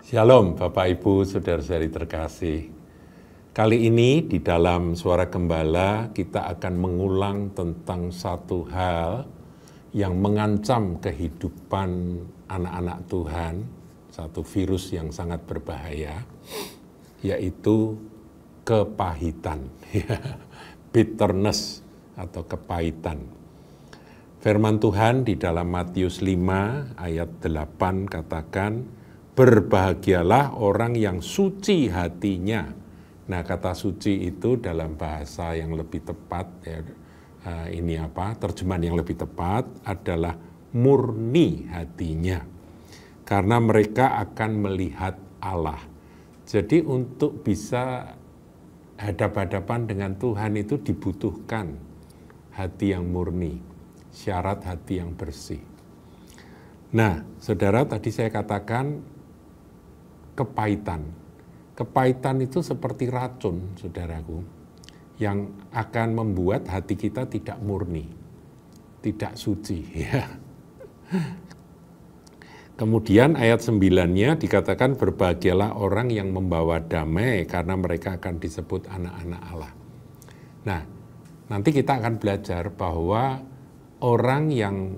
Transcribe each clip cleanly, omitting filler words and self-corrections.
Shalom Bapak Ibu Saudara-saudari terkasih. Kali ini di dalam Suara Gembala kita akan mengulang tentang satu hal yang mengancam kehidupan anak-anak Tuhan, satu virus yang sangat berbahaya, yaitu kepahitan, bitterness atau kepahitan. Firman Tuhan di dalam Matius 5 ayat 8 katakan, berbahagialah orang yang suci hatinya. Nah, kata suci itu dalam bahasa yang lebih tepat, terjemahan yang lebih tepat adalah murni hatinya. Karena mereka akan melihat Allah. Jadi untuk bisa hadap-hadapan dengan Tuhan itu dibutuhkan hati yang murni, syarat hati yang bersih. Nah, saudara, tadi saya katakan kepahitan. Kepahitan itu seperti racun, saudaraku, yang akan membuat hati kita tidak murni, tidak suci. Ya. Kemudian ayat 9-nya dikatakan berbahagialah orang yang membawa damai karena mereka akan disebut anak-anak Allah. Nah, nanti kita akan belajar bahwa orang yang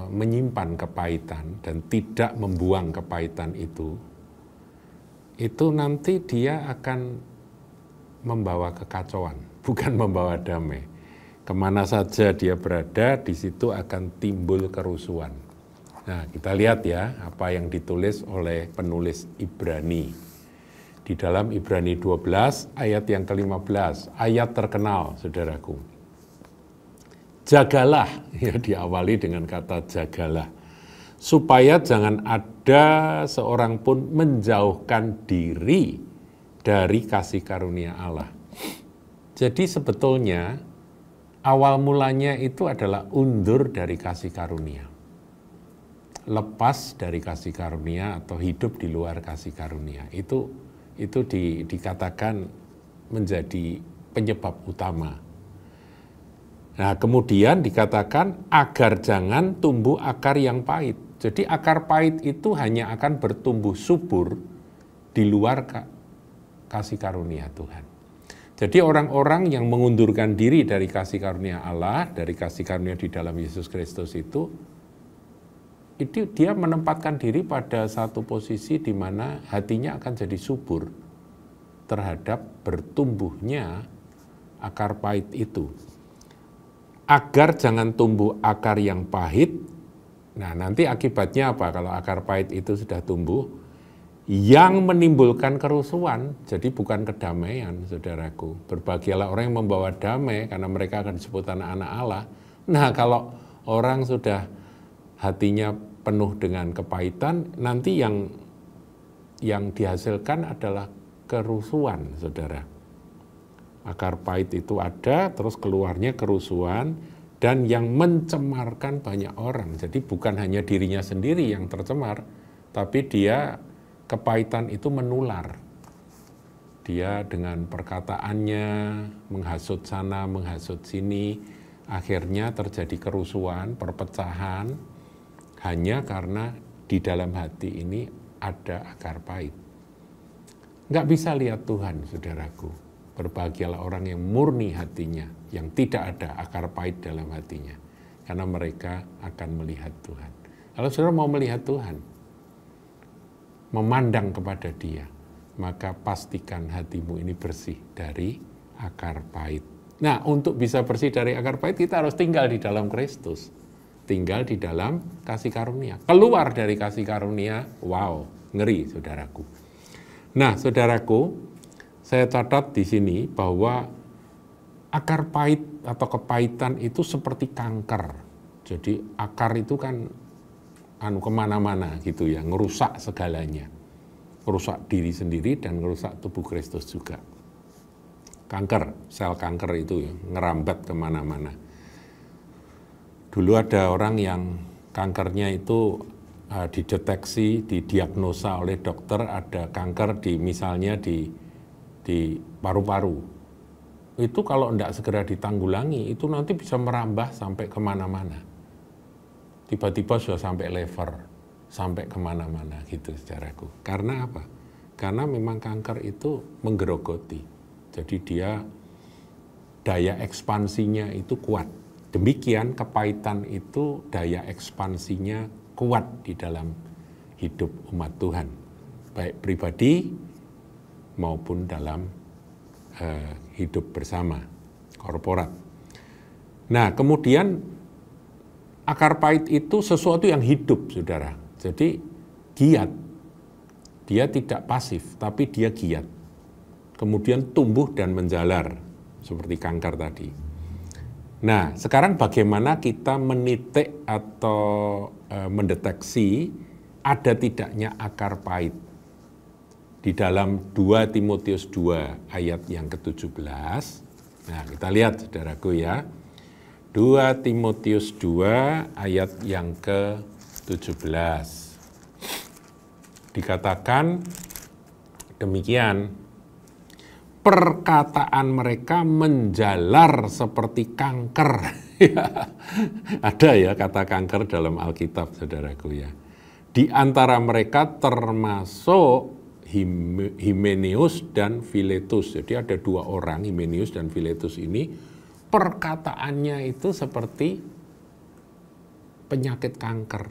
menyimpan kepahitan dan tidak membuang kepahitan itu nanti dia akan membawa kekacauan, bukan membawa damai. Kemana saja dia berada, di situ akan timbul kerusuhan. Nah, kita lihat ya apa yang ditulis oleh penulis Ibrani. Di dalam Ibrani 12 ayat yang ke-15, ayat terkenal, saudaraku. Jagalah, ya diawali dengan kata jagalah, supaya jangan ada seorang pun menjauhkan diri dari kasih karunia Allah. Jadi sebetulnya awal mulanya itu adalah undur dari kasih karunia. Lepas dari kasih karunia atau hidup di luar kasih karunia. Itu dikatakan menjadi penyebab utama. Nah, kemudian dikatakan agar jangan tumbuh akar yang pahit. Jadi akar pahit itu hanya akan bertumbuh subur di luar kasih karunia Tuhan. Jadi orang-orang yang mengundurkan diri dari kasih karunia Allah, dari kasih karunia di dalam Yesus Kristus itu dia menempatkan diri pada satu posisi di mana hatinya akan jadi subur terhadap bertumbuhnya akar pahit itu. Agar jangan tumbuh akar yang pahit. Nah, nanti akibatnya apa kalau akar pahit itu sudah tumbuh? Yang menimbulkan kerusuhan, jadi bukan kedamaian, saudaraku. Berbahagialah orang yang membawa damai, karena mereka akan disebut anak-anak Allah. Nah, kalau orang sudah hatinya penuh dengan kepahitan, nanti yang dihasilkan adalah kerusuhan, saudara. Akar pahit itu ada, terus keluarnya kerusuhan, dan yang mencemarkan banyak orang. Jadi bukan hanya dirinya sendiri yang tercemar, tapi kepahitan itu menular. Dia dengan perkataannya menghasut sana, menghasut sini, akhirnya terjadi kerusuhan, perpecahan, hanya karena di dalam hati ini ada akar pahit. Nggak bisa lihat Tuhan, saudaraku. Berbahagialah orang yang murni hatinya, yang tidak ada akar pahit dalam hatinya. Karena mereka akan melihat Tuhan. Kalau saudara mau melihat Tuhan, memandang kepada Dia, maka pastikan hatimu ini bersih dari akar pahit. Nah, untuk bisa bersih dari akar pahit, kita harus tinggal di dalam Kristus. Tinggal di dalam kasih karunia. Keluar dari kasih karunia, wow, ngeri, saudaraku. Nah, saudaraku, saya catat di sini bahwa akar pahit atau kepahitan itu seperti kanker. Jadi akar itu kan kemana-mana gitu ya, ngerusak segalanya. Ngerusak diri sendiri dan ngerusak tubuh Kristus juga. Kanker, sel kanker itu ya, ngerambat kemana-mana. Dulu ada orang yang kankernya itu dideteksi, didiagnosa oleh dokter ada kanker misalnya di paru-paru. Itu kalau tidak segera ditanggulangi, itu nanti bisa merambah sampai kemana-mana. Tiba-tiba sudah sampai liver, sampai kemana-mana gitu saudaraku. Karena apa? Karena memang kanker itu menggerogoti. Jadi dia daya ekspansinya itu kuat. Demikian kepahitan itu daya ekspansinya kuat di dalam hidup umat Tuhan. Baik pribadi maupun dalam hidup bersama, korporat. Nah, kemudian akar pahit itu sesuatu yang hidup, saudara. Jadi giat. Dia tidak pasif, tapi dia giat. Kemudian tumbuh dan menjalar, seperti kanker tadi. Nah, sekarang bagaimana kita menitik atau mendeteksi ada tidaknya akar pahit? Di dalam 2 Timotius 2 ayat yang ke-17. Nah, kita lihat saudaraku ya. 2 Timotius 2 ayat yang ke-17. Dikatakan demikian, perkataan mereka menjalar seperti kanker. Ada ya kata kanker dalam Alkitab, saudaraku ya. Di antara mereka termasuk Himeneus dan Filetus. Jadi ada 2 orang, Himeneus dan Filetus ini, perkataannya itu seperti penyakit kanker.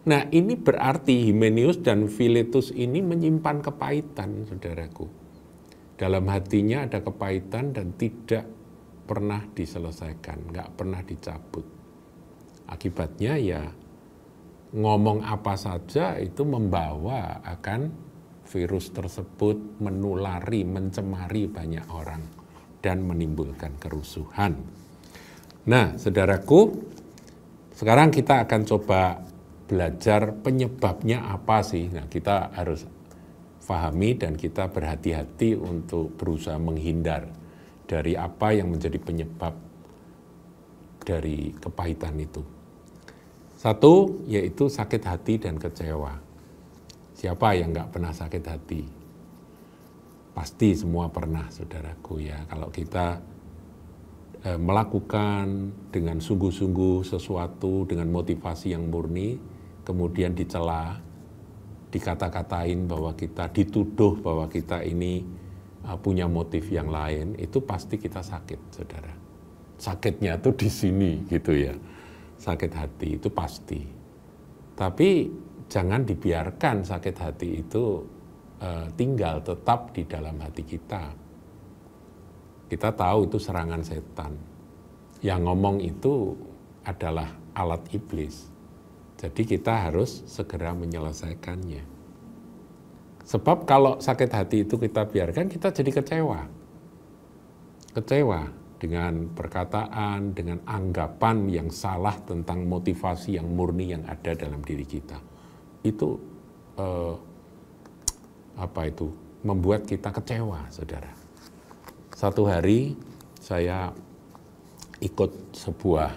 Nah, ini berarti Himeneus dan Filetus ini menyimpan kepahitan, saudaraku. Dalam hatinya ada kepahitan dan tidak pernah diselesaikan, nggak pernah dicabut. Akibatnya ya ngomong apa saja itu membawa akan virus tersebut menulari, mencemari banyak orang dan menimbulkan kerusuhan. Nah, saudaraku, sekarang kita akan coba belajar penyebabnya apa sih. Nah, kita harus pahami dan kita berhati-hati untuk berusaha menghindar dari apa yang menjadi penyebab dari kepahitan itu. 1, yaitu sakit hati dan kecewa. Siapa yang nggak pernah sakit hati? Pasti semua pernah, saudaraku ya. Kalau kita melakukan dengan sungguh-sungguh sesuatu dengan motivasi yang murni, kemudian dicela, dikata-katain bahwa kita, dituduh bahwa kita ini punya motif yang lain, itu pasti kita sakit, saudara. Sakitnya tuh di sini gitu ya. Sakit hati itu pasti. Tapi jangan dibiarkan sakit hati itu tinggal tetap di dalam hati kita. Kita tahu itu serangan setan. Yang ngomong itu adalah alat iblis. Jadi kita harus segera menyelesaikannya. Sebab kalau sakit hati itu kita biarkan, kita jadi kecewa. Kecewa dengan perkataan, dengan anggapan yang salah tentang motivasi yang murni yang ada dalam diri kita. Itu membuat kita kecewa, saudara. Satu hari saya ikut sebuah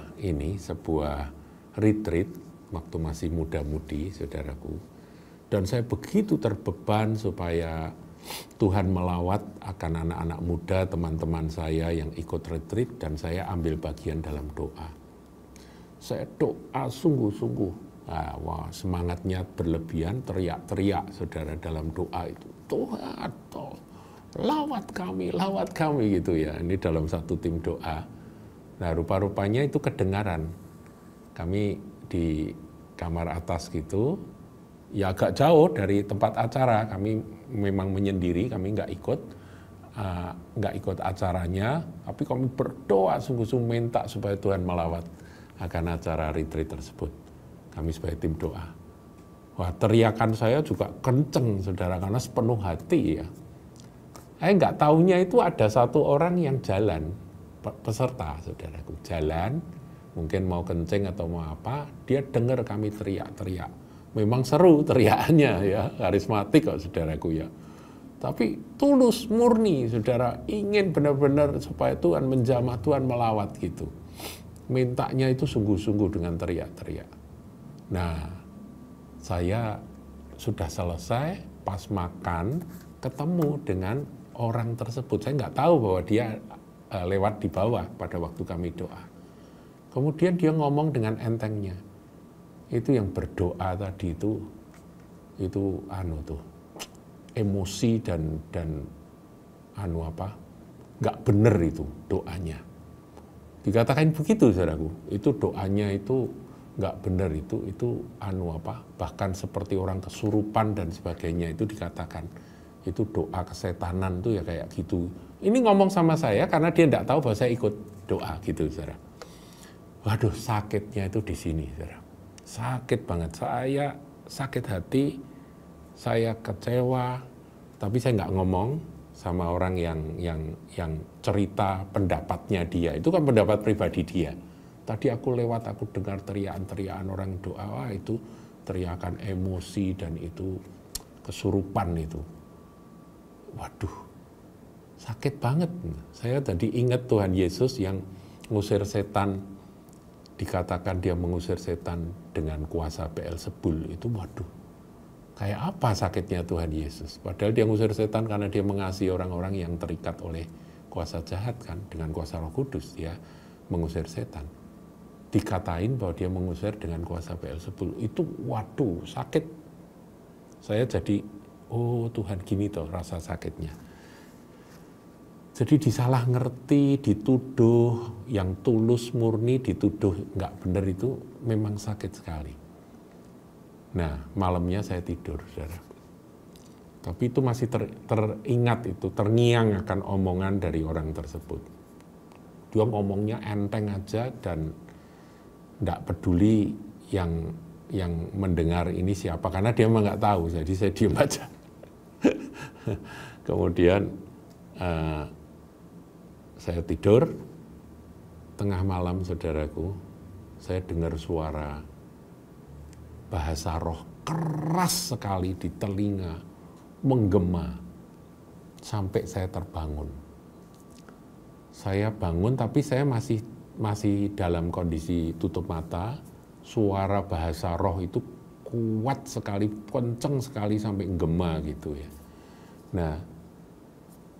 retreat waktu masih muda-mudi, saudaraku. Dan saya begitu terbeban supaya Tuhan melawat akan anak-anak muda, teman-teman saya yang ikut retreat, dan saya ambil bagian dalam doa. Saya doa sungguh-sungguh. Wah, semangatnya berlebihan, teriak-teriak, saudara, dalam doa itu. Tuhan, lawat kami gitu ya. Ini dalam satu tim doa. Nah, rupa-rupanya itu kedengaran. Kami di kamar atas gitu, ya agak jauh dari tempat acara. Kami memang menyendiri, kami nggak ikut acaranya, tapi kami berdoa sungguh-sungguh minta supaya Tuhan melawat akan acara retreat tersebut. Kami sebagai tim doa. Wah, teriakan saya juga kenceng, saudara, karena sepenuh hati ya. Saya nggak taunya itu ada satu orang yang jalan, peserta, saudaraku, jalan, mungkin mau kencing atau mau apa, dia dengar kami teriak-teriak. Memang seru teriakannya ya, karismatik kok, saudaraku ya. Tapi tulus, murni, saudara, ingin benar-benar supaya Tuhan menjamah, Tuhan melawat gitu. Mintanya itu sungguh-sungguh dengan teriak-teriak. Nah, saya sudah selesai, pas makan, ketemu dengan orang tersebut. Saya nggak tahu bahwa dia lewat di bawah pada waktu kami doa. Kemudian dia ngomong dengan entengnya, itu yang berdoa tadi itu emosi dan nggak bener itu doanya. Dikatakan begitu saudaraku, itu doanya itu nggak bener, itu bahkan seperti orang kesurupan dan sebagainya, itu dikatakan itu doa kesetanan tuh ya kayak gitu. Ini ngomong sama saya karena dia nggak tahu bahwa saya ikut doa gitu saudara. Waduh, sakitnya itu di sini saudara, sakit banget. Saya sakit hati, saya kecewa, tapi saya nggak ngomong sama orang yang cerita pendapatnya dia. Itu kan pendapat pribadi dia. Tadi aku lewat, aku dengar teriakan-teriakan orang doa, wah itu teriakan emosi dan itu kesurupan itu. Waduh, sakit banget. Saya tadi ingat Tuhan Yesus yang ngusir setan, dikatakan dia mengusir setan dengan kuasa Beelzebul. Itu waduh, kayak apa sakitnya Tuhan Yesus. Padahal dia ngusir setan karena dia mengasihi orang-orang yang terikat oleh kuasa jahat kan. Dengan kuasa Roh Kudus dia mengusir setan. Dikatain bahwa dia mengusir dengan kuasa Beelzebul. Itu waduh, sakit. Saya jadi, oh Tuhan, gini toh rasa sakitnya. Jadi disalah ngerti, dituduh, yang tulus murni dituduh nggak benar, itu memang sakit sekali. Nah, malamnya saya tidur, saudara. Tapi itu masih teringat, itu terngiang akan omongan dari orang tersebut. Dia ngomongnya enteng aja dan nggak peduli yang mendengar ini siapa, karena dia memang nggak tahu, jadi saya diam aja. Kemudian saya tidur, tengah malam saudaraku, saya dengar suara bahasa roh keras sekali di telinga, menggema, sampai saya terbangun. Saya bangun tapi saya masih dalam kondisi tutup mata. Suara bahasa roh itu kuat sekali, kenceng sekali sampai gema gitu ya. Nah,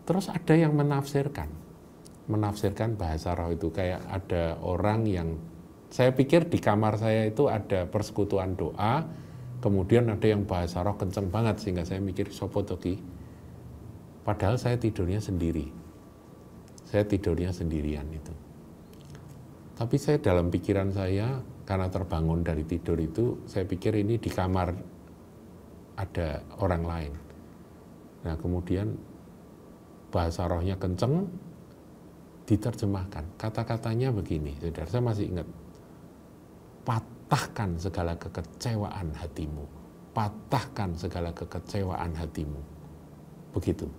terus ada yang menafsirkan bahasa roh itu, kayak ada orang yang, saya pikir di kamar saya itu ada persekutuan doa, kemudian ada yang bahasa roh kenceng banget sehingga saya mikir sopo toki. Padahal saya tidurnya sendiri. Saya tidurnya sendirian itu. Tapi saya dalam pikiran saya, karena terbangun dari tidur itu, saya pikir ini di kamar ada orang lain. Nah, kemudian bahasa rohnya kenceng, diterjemahkan. Kata-katanya begini, saudara, saya masih ingat. Patahkan segala kekecewaan hatimu. Patahkan segala kekecewaan hatimu. Begitu.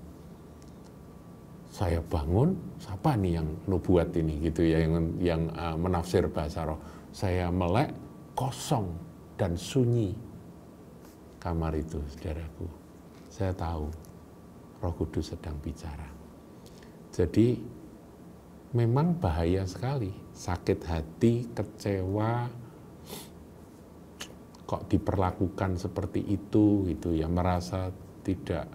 Saya bangun, siapa nih yang nubuat ini gitu ya, yang menafsir bahasa roh. Saya melek, kosong dan sunyi kamar itu, saudaraku. Saya tahu Roh Kudus sedang bicara. Jadi memang bahaya sekali, sakit hati, kecewa, kok diperlakukan seperti itu gitu ya, merasa tidak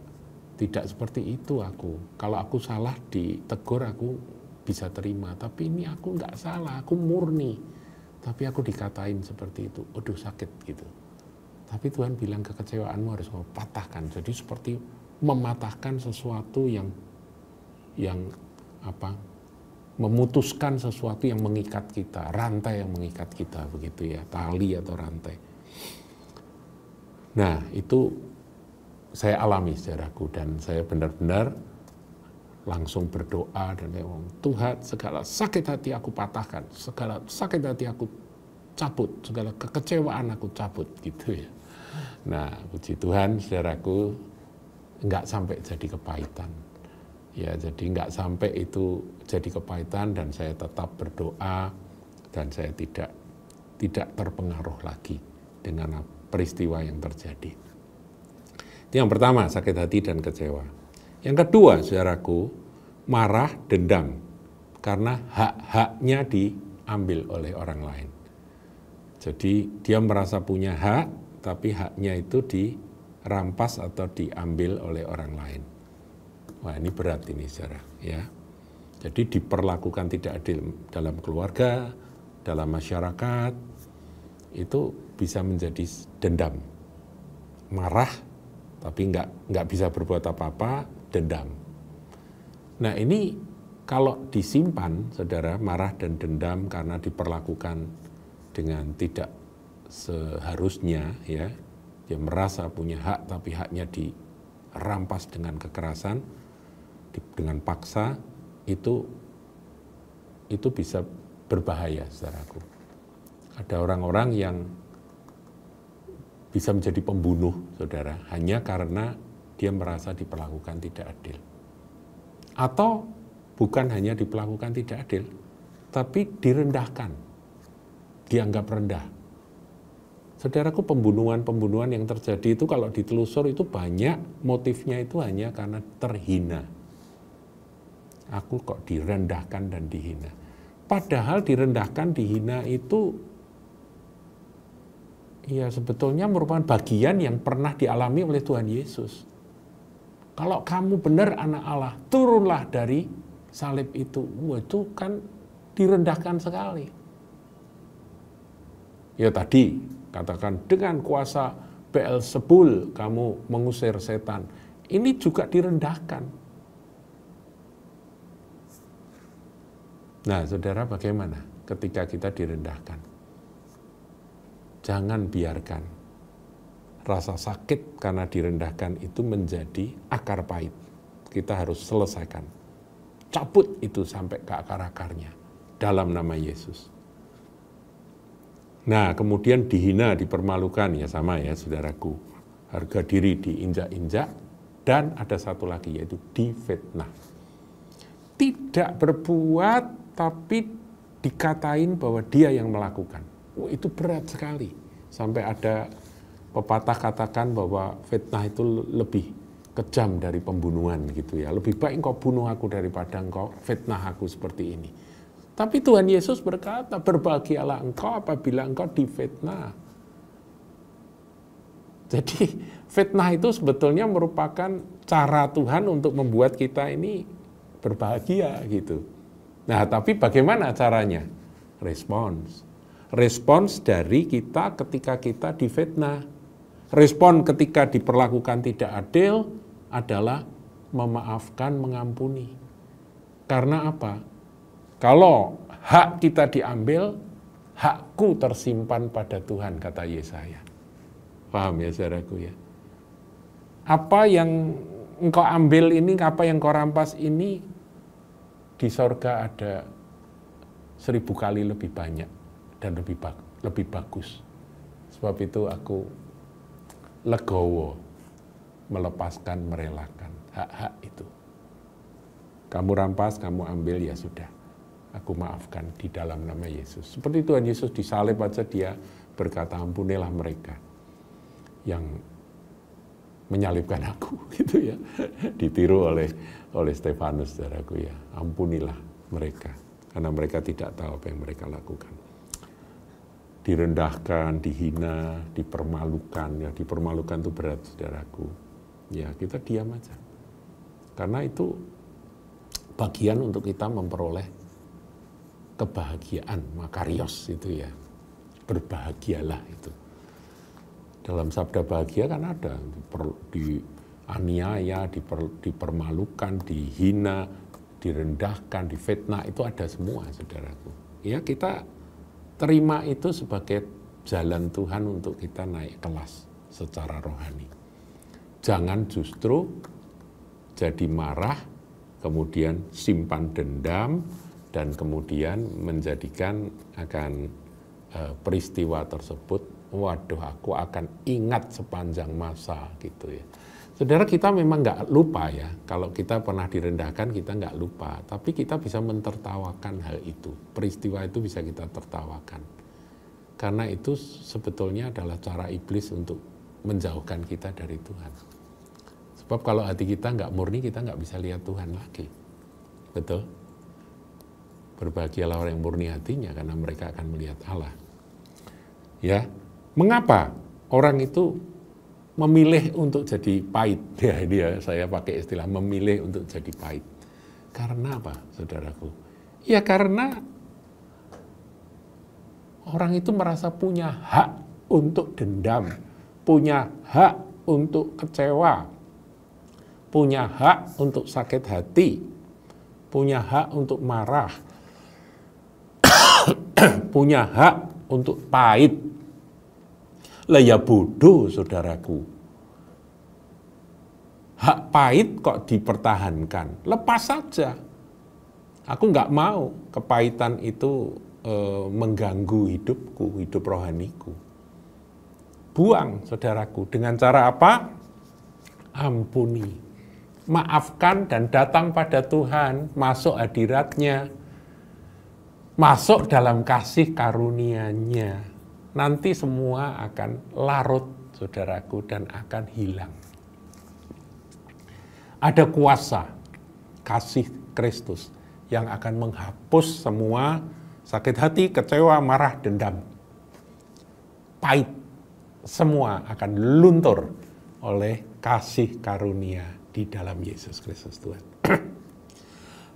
seperti itu aku. Kalau aku salah ditegur aku bisa terima, tapi ini aku nggak salah, aku murni. Tapi aku dikatain seperti itu, aduh sakit gitu. Tapi Tuhan bilang kekecewaanmu harus kau patahkan. Jadi seperti mematahkan sesuatu yang memutuskan sesuatu yang mengikat kita, rantai yang mengikat kita begitu ya, tali atau rantai. Nah, itu saya alami saudaraku, dan saya benar-benar langsung berdoa dan ngomong, Tuhan, segala sakit hati aku patahkan, segala sakit hati aku cabut, segala kekecewaan aku cabut gitu ya. Nah, puji Tuhan saudaraku, enggak sampai jadi kepahitan. Ya, jadi enggak sampai itu jadi kepahitan, dan saya tetap berdoa dan saya tidak terpengaruh lagi dengan peristiwa yang terjadi. Itu yang pertama, sakit hati dan kecewa. Yang kedua, saudaraku, marah, dendam. Karena hak-haknya diambil oleh orang lain. Jadi dia merasa punya hak, tapi haknya itu dirampas atau diambil oleh orang lain. Wah, ini berat ini, saudara. Ya. Jadi diperlakukan tidak adil dalam keluarga, dalam masyarakat, itu bisa menjadi dendam. Marah, tapi nggak bisa berbuat apa-apa, dendam. Nah ini kalau disimpan, saudara, marah dan dendam karena diperlakukan dengan tidak seharusnya, ya, dia merasa punya hak, tapi haknya dirampas dengan kekerasan, dengan paksa, itu bisa berbahaya, saudaraku. Ada orang-orang yang bisa menjadi pembunuh, saudara, hanya karena dia merasa diperlakukan tidak adil. Atau bukan hanya diperlakukan tidak adil, tapi direndahkan, dianggap rendah. Saudaraku, pembunuhan-pembunuhan yang terjadi itu kalau ditelusur itu banyak motifnya itu hanya karena terhina. Aku kok direndahkan dan dihina. Padahal direndahkan, dihina itu ya sebetulnya merupakan bagian yang pernah dialami oleh Tuhan Yesus. Kalau kamu benar anak Allah, turunlah dari salib itu. Wah, itu kan direndahkan sekali. Ya tadi katakan dengan kuasa Beelzebul kamu mengusir setan. Ini juga direndahkan. Nah, saudara, bagaimana ketika kita direndahkan? Jangan biarkan rasa sakit karena direndahkan itu menjadi akar pahit. Kita harus selesaikan. Cabut itu sampai ke akar-akarnya dalam nama Yesus. Nah, kemudian dihina, dipermalukan, ya sama ya saudaraku. Harga diri diinjak-injak, dan ada satu lagi yaitu difitnah. Tidak berbuat tapi dikatain bahwa dia yang melakukan. Itu berat sekali. Sampai ada pepatah katakan bahwa fitnah itu lebih kejam dari pembunuhan gitu ya. Lebih baik engkau bunuh aku daripada engkau fitnah aku seperti ini. Tapi Tuhan Yesus berkata, berbahagialah engkau apabila engkau difitnah. Jadi fitnah itu sebetulnya merupakan cara Tuhan untuk membuat kita ini berbahagia gitu. Nah, tapi bagaimana caranya? Respons. Respons dari kita ketika kita difitnah. Respon ketika diperlakukan tidak adil adalah memaafkan, mengampuni. Karena apa? Kalau hak kita diambil, hakku tersimpan pada Tuhan, kata Yesaya. Paham ya saudaraku ya? Apa yang engkau ambil ini, apa yang engkau rampas ini, di sorga ada 1000 kali lebih banyak dan lebih bagus. Sebab itu aku legowo melepaskan, merelakan hak-hak itu. Kamu rampas, kamu ambil, ya sudah. Aku maafkan di dalam nama Yesus. Seperti Tuhan Yesus disalib aja dia berkata, ampunilah mereka yang menyalibkan aku, gitu ya. Ditiru oleh Stefanus, saudaraku ya. Ampunilah mereka, karena mereka tidak tahu apa yang mereka lakukan. Direndahkan, dihina, dipermalukan. Ya, dipermalukan itu berat, saudaraku. Ya, kita diam aja. Karena itu bagian untuk kita memperoleh kebahagiaan, makarios itu ya. Berbahagialah itu. Dalam sabda bahagia kan ada dianiaya, dipermalukan, dihina, direndahkan, difitnah, itu ada semua, saudaraku. Ya, kita terima itu sebagai jalan Tuhan untuk kita naik kelas secara rohani. Jangan justru jadi marah, kemudian simpan dendam, dan kemudian menjadikan akan peristiwa tersebut, waduh aku akan ingat sepanjang masa gitu ya. Saudara, kita memang nggak lupa ya, kalau kita pernah direndahkan kita nggak lupa, tapi kita bisa mentertawakan hal itu, peristiwa itu bisa kita tertawakan. Karena itu sebetulnya adalah cara iblis untuk menjauhkan kita dari Tuhan. Sebab kalau hati kita nggak murni, kita nggak bisa lihat Tuhan lagi. Betul? Berbahagialah orang yang murni hatinya, karena mereka akan melihat Allah. Ya, mengapa orang itu memilih untuk jadi pahit? Ya, ini ya, saya pakai istilah memilih untuk jadi pahit. Karena apa, saudaraku? Ya karena orang itu merasa punya hak untuk dendam, punya hak untuk kecewa, punya hak untuk sakit hati, punya hak untuk marah, punya hak untuk pahit. Lah ya bodoh, saudaraku. Hak pahit kok dipertahankan? Lepas saja. Aku nggak mau kepahitan itu mengganggu hidupku, hidup rohaniku. Buang, saudaraku. Dengan cara apa? Ampuni. Maafkan dan datang pada Tuhan, masuk hadirat-Nya, masuk dalam kasih karunia-Nya. Nanti semua akan larut, saudaraku, dan akan hilang. Ada kuasa kasih Kristus yang akan menghapus semua sakit hati, kecewa, marah, dendam, pahit. Semua akan luntur oleh kasih karunia di dalam Yesus Kristus Tuhan.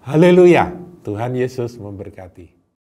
Haleluya, Tuhan Yesus memberkati.